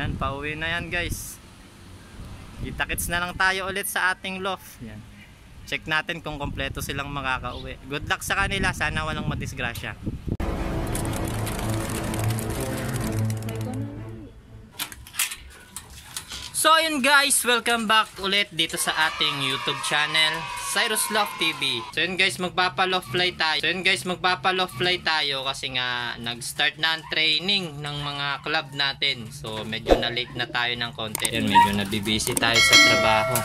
Yan, pauwi na yan guys. Kita-kits na lang tayo ulit sa ating loft. Yan. Check natin kung kompleto silang makakauwi. Good luck sa kanila, sana walang madisgrasya. So yun guys, welcome back ulit dito sa ating YouTube channel, Cyrus Loft TV. So yun guys, magpapa-loft fly tayo. Kasi nga nag-start na ang training ng mga club natin. So medyo na late na tayo ng konti. Yun, medyo nabibisi tayo sa trabaho.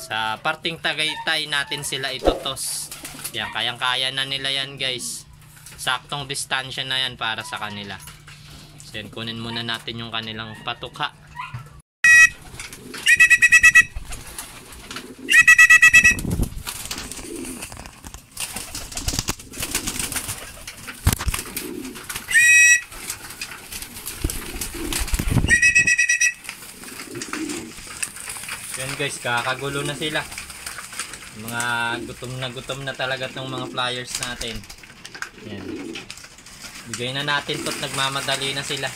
Sa parting Tagaytay natin sila itotos. Yan, kayang-kaya na nila yan guys. Saktong distansya na yan para sa kanila. So yun, kunin muna natin yung kanilang patuka. Yan guys, kakagulo na sila. Mga gutom na talaga tong mga flyers natin. Yan. Bigay na natin to't nagmamadali na sila.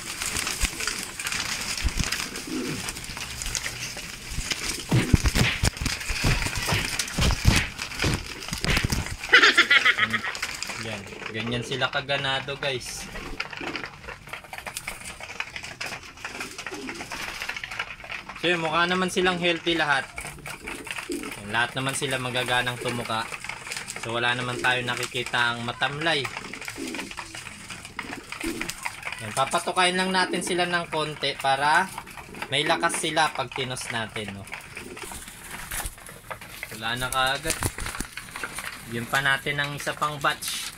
Yan. Ganyan sila kaganado guys. So yun, mukha naman silang healthy lahat. Lahat naman sila magaganang tumuka. So wala naman tayo nakikita ang matamlay. Yan, papatukain lang natin sila ng konti para may lakas sila pag tinos natin. No? Wala na kaagad. Bigyan pa natin ng isa pang batch.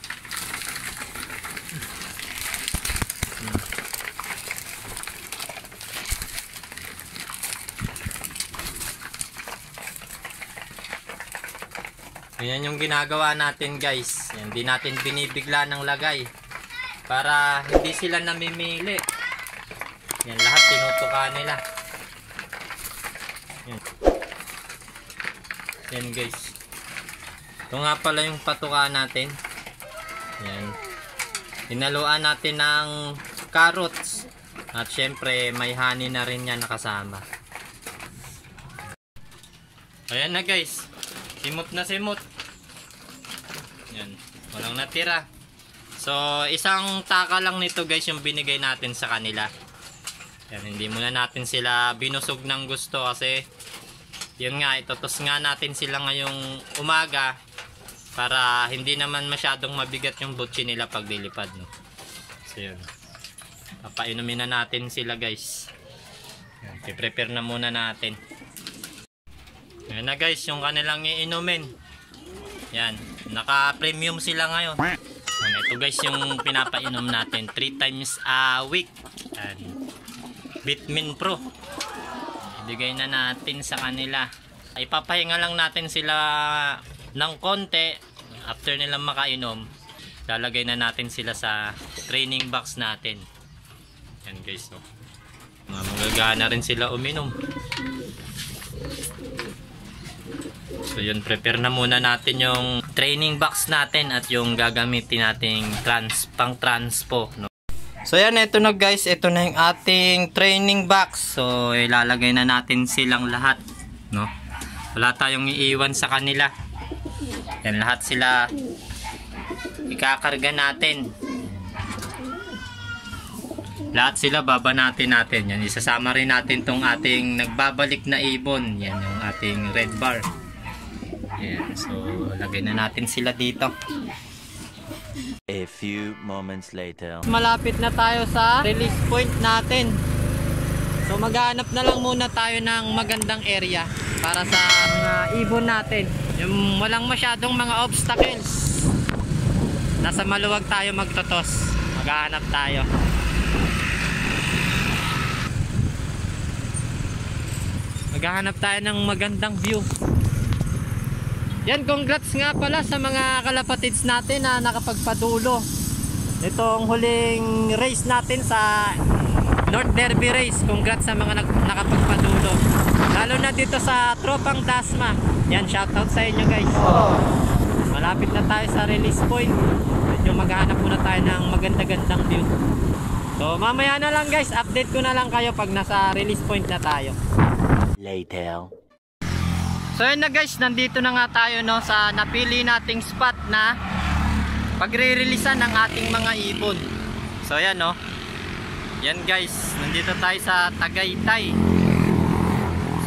Yan yung ginagawa natin guys. Yan, di natin binibigla ng lagay para hindi sila namimili. Yan, lahat tinutuka nila. Yan. Yan guys. Ito nga pala yung patuka natin. Yan. Hinaluan natin ng carrots. At syempre may honey na rin yan nakasama. Ayan na guys. Simot na simot. Yan. Walang natira. So, isang taka lang nito guys yung binigay natin sa kanila. Yan. Hindi muna natin sila binusog ng gusto kasi yun nga, itutos nga natin sila ngayong umaga para hindi naman masyadong mabigat yung butchi nila pag lilipad. No? So, yun. Papainumin na natin sila guys. Yan. I-prepare na muna natin. Ayan na guys, yung kanilang iinumin. Yan, naka-premium sila ngayon. Ayan, ito guys yung pinapainom natin 3 times a week. Ayan, Vitamin Pro. Ibigay na natin sa kanila. Ipapahinga lang natin sila ng konti. After nilang makainom, lalagay na natin sila sa training box natin. Yan guys, no? Magagana rin sila uminom. So yun, prepare na muna natin yung training box natin at yung gagamitin nating pang transpo. No? So yan, ito na guys, ito na yung ating training box. So ilalagay na natin silang lahat. No? Wala tayong iiwan sa kanila. Yan, lahat sila ikakarga natin. Lahat sila babanatin natin. Yan, isasama rin natin tong ating nagbabalik na ibon. Yan yung ating red bar. Yan, so lagay na natin sila dito. A few moments later. Malapit na tayo sa release point natin. So maghahanap na lang muna tayo ng magandang area para sa mga ibon natin. Yung walang masyadong mga obstacles. Nasa maluwag tayo magtotos. Maghahanap tayo. Maghahanap tayo ng magandang view. Yan, congrats nga pala sa mga kalapatids natin na nakapagpadulo. Itong huling race natin sa North Derby Race. Congrats sa mga nakapagpadulo. Lalo na dito sa Tropang Dasma. Yan, shoutout sa inyo guys. Malapit na tayo sa release point. Medyo maghahanap muna tayo ng maganda-gandang view. So mamaya na lang guys, update ko na lang kayo pag nasa release point na tayo. Later. So yun na guys, nandito na nga tayo no sa napili nating spot na pagre-releasean ng ating mga ibon. So yan no. Yan guys, nandito tayo sa Tagaytay.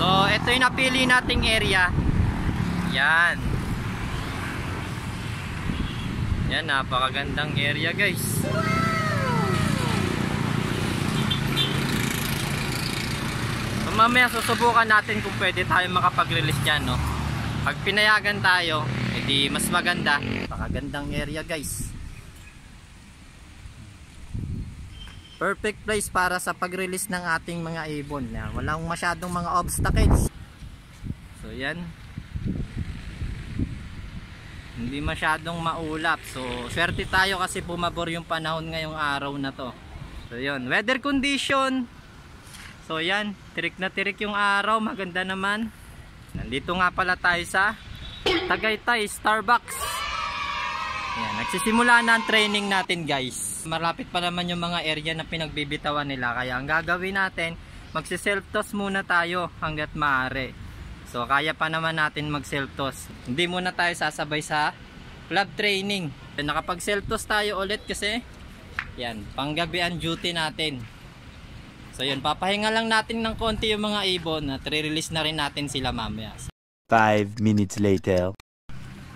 So ito yung napili nating area. Yan. Yan, napakagandang area guys. So, mamaya susubukan natin kung pwede tayo makapag-release dyan, no? Pag pinayagan tayo, edi mas maganda. Napakagandang area guys. Perfect place para sa pag-release ng ating mga ibon. Yan, walang masyadong mga obstacles. So yan. Hindi masyadong maulap. So swerte tayo kasi bumabor yung panahon ngayong araw na to. So yun, weather condition. So yan, tirik na tirik yung araw, maganda naman. Nandito nga pala tayo sa Tagaytay Starbucks. Yan, nagsisimula na ang training natin guys. Malapit pa naman yung mga area na pinagbibitawan nila. Kaya ang gagawin natin, magsi-self-toss muna tayo hanggat maaari. So kaya pa naman natin mag-self-toss. Hindi muna tayo sasabay sa club training. Nakapag self-toss tayo ulit kasi yan, panggabi ang duty natin. So yun, papahinga lang natin ng konti yung mga ibon at re-release na rin natin sila mamaya. 5 minutes later.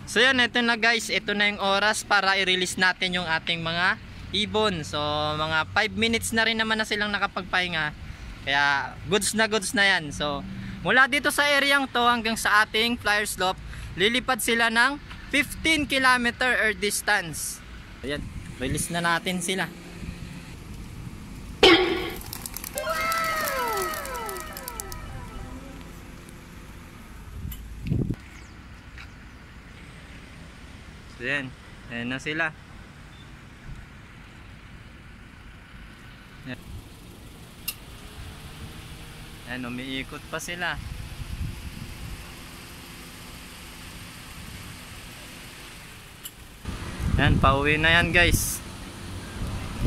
So yan, ito na guys, ito na yung oras para i-release natin yung ating mga ibon. So mga 5 minutes na rin naman na silang nakapagpahinga. Kaya goods na yan. So mula dito sa areang to hanggang sa ating flyer slope, lilipad sila ng 15 km air distance. Ayan, release na natin sila. So yan, ayan na sila. Ayan, umiikot pa sila. Ayan, pauwi na yan guys.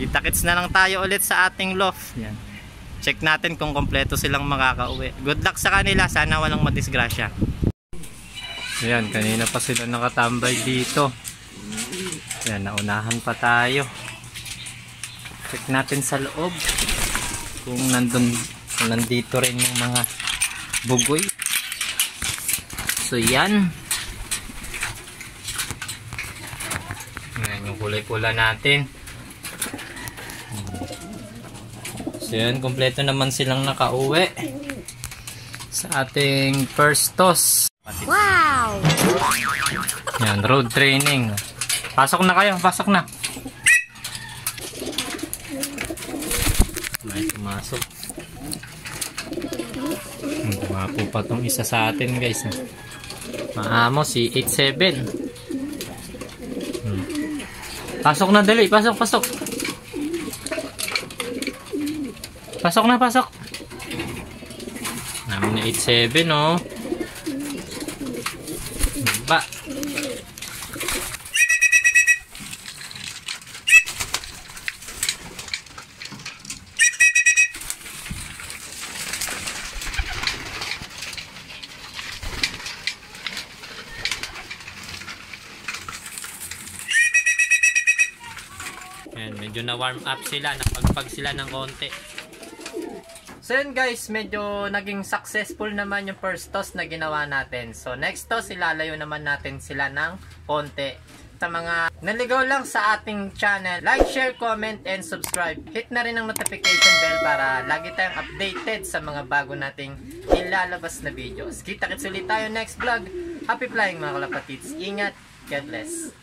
Kita-kits na lang tayo ulit sa ating loft. Yan. Check natin kung kompleto silang makakauwi. Good luck sa kanila, sana walang madisgrasya. Ayan, kanina pa sila nakatambay dito. Ayan, naunahan pa tayo. Check natin sa loob kung nandito rin yung mga bugoy. So yan. Ayan yung kulay-pula natin. So yan, kompleto naman silang nakauwi sa ating first toss. Wow! Yan, road training. Pasok na kayo, pasok na. May pumasok. Gumapo pa tong isa sa atin guys. Maamo si 87. Pasok na dali, pasok. Pasok na, pasok. Namin na 87 oh. Ba. Ayan, medyo na warm up sila, napagpag sila ng konti. So yun guys, medyo naging successful naman yung first toss na ginawa natin. So next toss, ilalayo naman natin sila ng konti. Sa mga naligaw lang sa ating channel, like, share, comment, and subscribe. Hit na rin ang notification bell para lagi tayong updated sa mga bago nating ilalabas na videos. Kita-kits ulit tayo next vlog. Happy flying mga kalapatids. Ingat. God bless.